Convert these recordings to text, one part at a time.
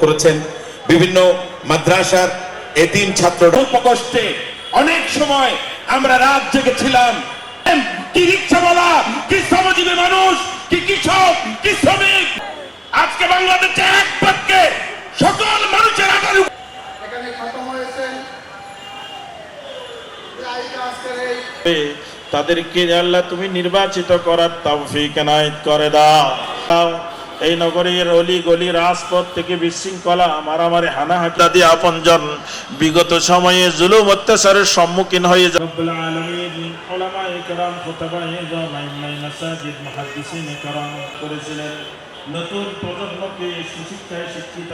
করেছেন। বিভিন্ন মাদ্রাসার এতিম ছাত্র অল্প কষ্টে অনেক সময় আমরা রাত জেগেছিলাম। কি রিক্সাওয়ালা, কি শ্রমজীবী মানুষ, কি কৃষক, কি শ্রমিক, আজকে বাংলাদেশে এক বাক্যে সকল মানুষের আগার এখানে খতম হয়েছে। তাদেরকে আল্লাহ তুমি নির্বাচিত করার তৌফিক এনায়েত করে দাও। এই নগরীর অলি গলি রাজপথ থেকে বিশৃঙ্খলা মারামারি হানাহাটি আপনজন বিগত সময়ে জুলুম অত্যাচারের সম্মুখীন হয়ে যায়। রব্বুল আলামিন উলামায়ে কেরাম ফুতাবায়ে জামায়ে মাসাজিদ মুহাদ্দিসিন কেরাম করেছিলেন নতুন প্রজন্মকে সুশিক্ষায় শিক্ষিত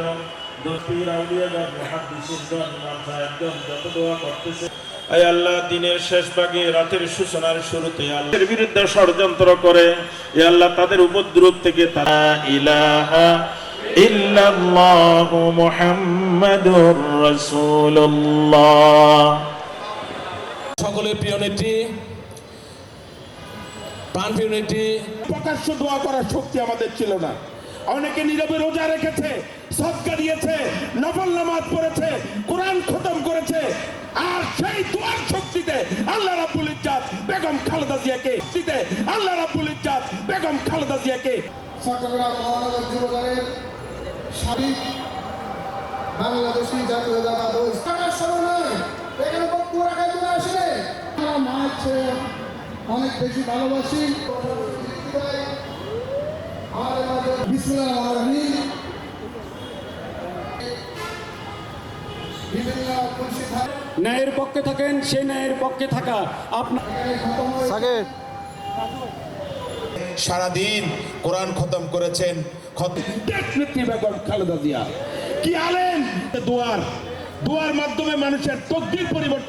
দরপীর আউলিয়াগণ মুহাদ্দিসিনগণ ইমাম সাহেবগণ যত দোয়া করতেছে, আয় আল্লাহ দিনের শেষ ভাগে রাতের সূচনার শুরুতে আল্লাহর বিরুদ্ধে ষড়যন্ত্র করে এ আল্লাহ তাদের উপদ্রব থেকে লা ইলাহা ইল্লাল্লাহু মুহাম্মাদুর রাসূলুল্লাহ। সকলের প্রিয় নেত্রী, প্রাণপ্রিয় নেত্রী, প্রকাশ্য দোয়া করার শক্তি আমাদের ছিল না। অনেকে নীরবে রোজা রেখেছে, সদকা দিয়েছে, নফল নামাজ পড়েছে, কোরআন খতম করেছে, আর সেই দোয়ার শক্তিতে আল্লাহ রাব্বুল ইজ্জাত বেগম খালেদা জিয়াকে আল্লাহ রাব্বুল ইজ্জাত বেগম খালেদা জিয়াকে চট্টগ্রাম মহানগর যুবদলের সাবেক বাংলাদেশি জাতীয় জামাত ও ইসলামের সমন্বয় এখানে বক্তব্য রাখার জন্য আসলে আমরা মায়ের চেয়ে অনেক বেশি ভালোবাসি। আমাদের মাঝে বিসমিল্লাহির রহমানির রহিম বিভিন্ন ন্যায়ের পক্ষে থাকেন, সেই ন্যায়ের পক্ষে থাকা আপনার সারাদিন কোরআন খতম করেছেন। নেত্রী বেগম খালেদা জিয়া কি আলেম, দোয়ার মাধ্যমে মানুষের তকদির পরিবর্তন